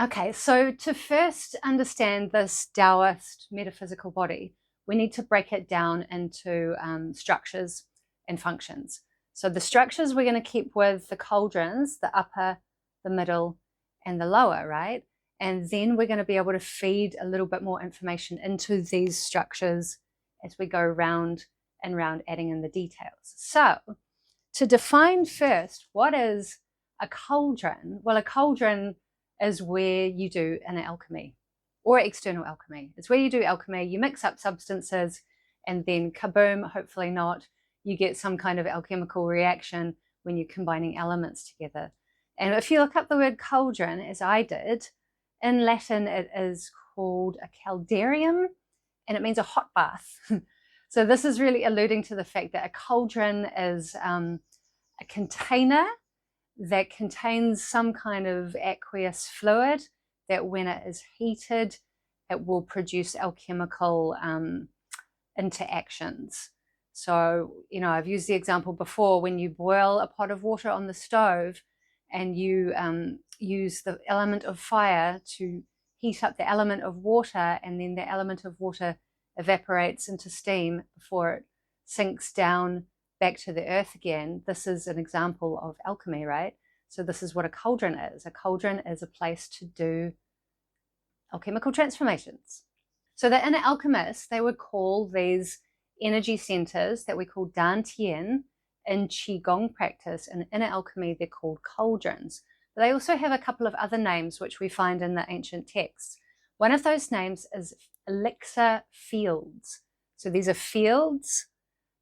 Okay, so to first understand this Daoist metaphysical body, we need to break it down into structures and functions. So the structures we're going to keep with the cauldrons, the upper, the middle, and the lower, right? And then we're going to be able to feed a little bit more information into these structures as we go round and round, adding in the details. So to define first, what is a cauldron? Well, a cauldron is where you do inner alchemy or external alchemy. It's where you do alchemy, you mix up substances, and then kaboom, hopefully not, you get some kind of alchemical reaction when you're combining elements together. And if you look up the word cauldron, as I did, in Latin it is called a caldarium, and it means a hot bath. So this is really alluding to the fact that a cauldron is a container that contains some kind of aqueous fluid that when it is heated, it will produce alchemical interactions. So, you know, I've used the example before, when you boil a pot of water on the stove and you use the element of fire to heat up the element of water, and then the element of water evaporates into steam before it sinks down back to the earth again. This is an example of alchemy, right? So this is what a cauldron is. A cauldron is a place to do alchemical transformations. So the inner alchemists, they would call these energy centers that we call dantian in qigong practice, and inner alchemy, they're called cauldrons. But they also have a couple of other names which we find in the ancient texts. One of those names is elixir fields. So these are fields,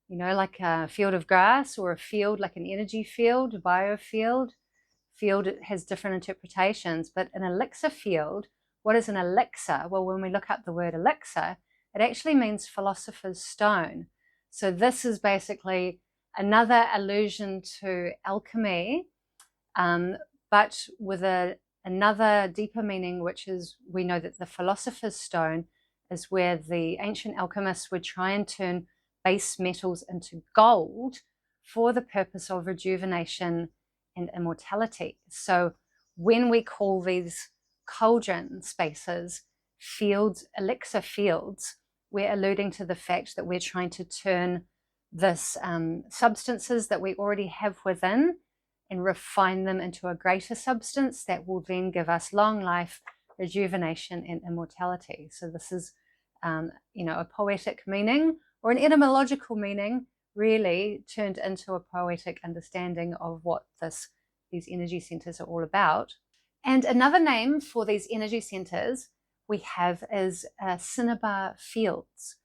you know, like a field of grass, or a field like an energy field, a biofield. Field has different interpretations, but an elixir field, what is an elixir? Well, when we look up the word elixir, it actually means philosopher's stone. So this is basically another allusion to alchemy, but with another deeper meaning, which is, we know that the philosopher's stone is where the ancient alchemists would try and turn base metals into gold for the purpose of rejuvenation and immortality. So when we call these cauldron spaces fields, elixir fields, we're alluding to the fact that we're trying to turn this substances that we already have within and refine them into a greater substance that will then give us long life, rejuvenation, and immortality. So this is, you know, a poetic meaning, or an etymological meaning, really turned into a poetic understanding of what these energy centers are all about. And another name for these energy centers we have is cinnabar fields.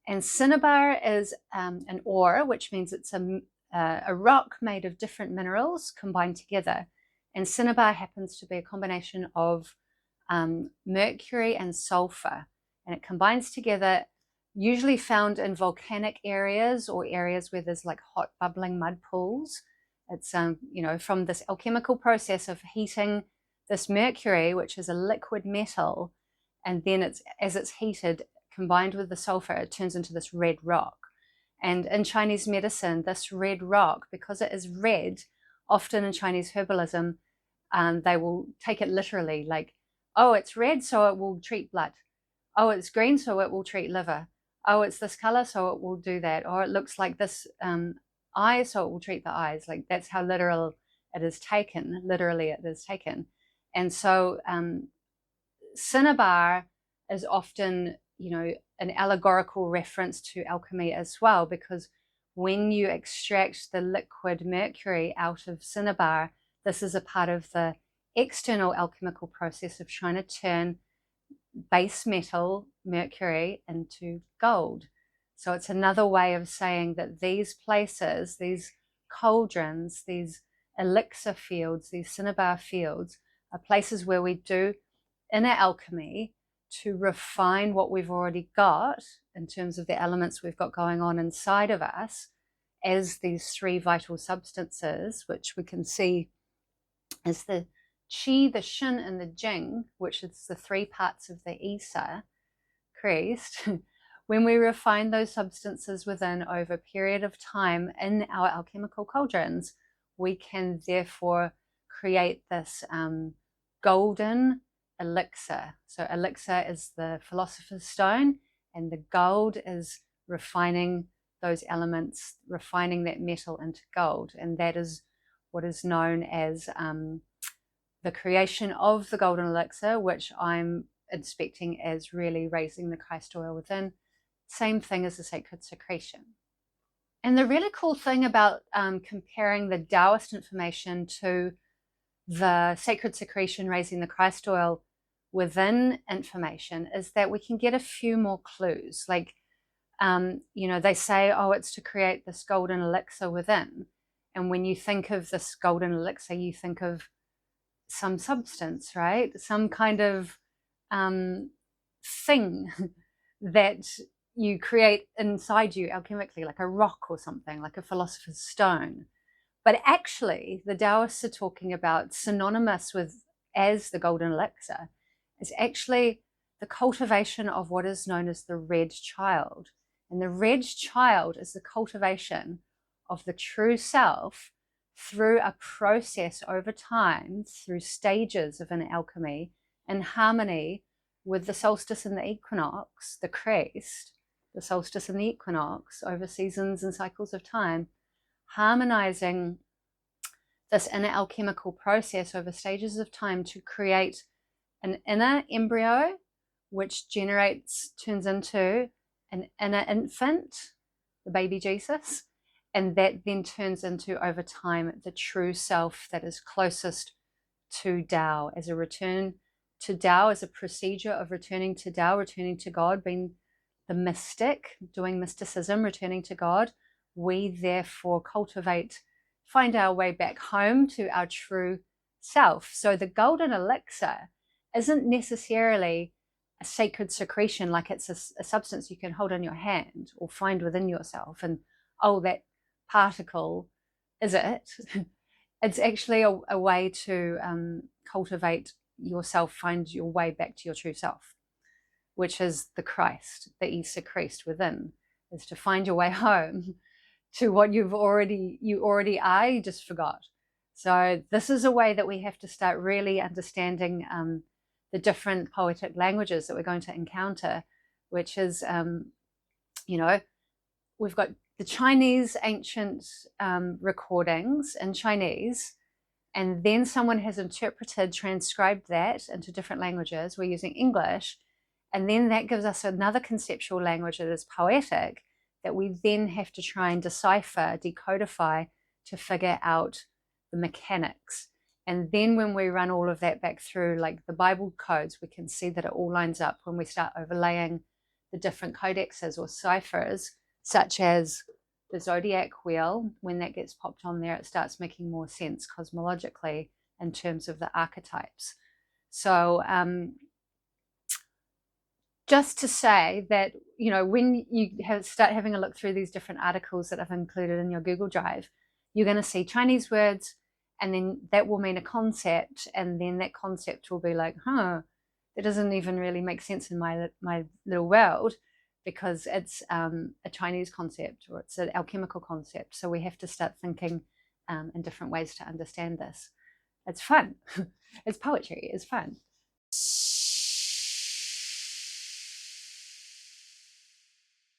And cinnabar is an ore, which means it's a rock made of different minerals combined together. And cinnabar happens to be a combination of mercury and sulfur, and it combines together, usually found in volcanic areas or areas where there's like hot bubbling mud pools. It's you know, from this alchemical process of heating this mercury, which is a liquid metal, and then as it's heated, combined with the sulfur, it turns into this red rock. And in Chinese medicine, this red rock, because it is red, often in Chinese herbalism, they will take it literally, like, oh, it's red, so it will treat blood. Oh, it's green, so it will treat liver. Oh, it's this color, so it will do that. Or it looks like this eye, so it will treat the eyes. Like, that's how literal it is taken. Literally, it is taken. And so cinnabar is often, you know, an allegorical reference to alchemy as well, because when you extract the liquid mercury out of cinnabar, this is a part of the external alchemical process of trying to turn base metal mercury into gold. So it's another way of saying that these places, these cauldrons, these elixir fields, these cinnabar fields, are places where we do inner alchemy to refine what we've already got in terms of the elements we've got going on inside of us as these three vital substances, which we can see as the Qi, the Shin, and the Jing, which is the three parts of the Iosa Chriost. When we refine those substances within over a period of time in our alchemical cauldrons, we can therefore create this golden elixir. So elixir is the philosopher's stone, and the gold is refining those elements, refining that metal into gold. And that is what is known as the creation of the golden elixir, which I'm inspecting as really raising the Christ oil within. Same thing as the Sacred Secretion. And the really cool thing about comparing the Daoist information to the Sacred Secretion, raising the Christ oil within information, is that we can get a few more clues. Like, they say, oh, it's to create this golden elixir within. And when you think of this golden elixir, you think of some substance, right? Some kind of thing that you create inside you alchemically, like a rock or something, like a philosopher's stone. But actually, the Daoists are talking about, synonymous with as the golden elixir, is actually the cultivation of what is known as the red child. And the red child is the cultivation of the true self through a process over time, through stages of inner alchemy, in harmony with the solstice and the equinox, the crest, the solstice and the equinox, over seasons and cycles of time, harmonizing this inner alchemical process over stages of time to create an inner embryo, which turns into an inner infant, the baby Jesus, and that then turns into, over time, the true self that is closest to Tao, as a return to Tao, as a procedure of returning to Tao, returning to God, being the mystic, doing mysticism, returning to God. We therefore find our way back home to our true self. So the golden elixir isn't necessarily a sacred secretion, like it's a substance you can hold in your hand or find within yourself and, oh, that particle is it. It's actually a way to cultivate yourself, find your way back to your true self, which is the Christ, the Iosa Chriost within, is to find your way home to what you already are, you just forgot. So this is a way that we have to start really understanding the different poetic languages that we're going to encounter, which is, we've got the Chinese ancient recordings in Chinese, and then someone has transcribed that into different languages. We're using English, and then that gives us another conceptual language that is poetic, that we then have to try and decipher, decodify, to figure out the mechanics. And then when we run all of that back through, like the Bible codes, we can see that it all lines up when we start overlaying the different codexes or ciphers, such as the zodiac wheel. When that gets popped on there, it starts making more sense cosmologically in terms of the archetypes. So just to say that, when you start having a look through these different articles that I've included in your Google Drive, you're going to see Chinese words, and then that will mean a concept, and then that concept will be like, that doesn't even really make sense in my little world, because it's a Chinese concept, or it's an alchemical concept. So we have to start thinking in different ways to understand this. It's fun. It's poetry. It's fun.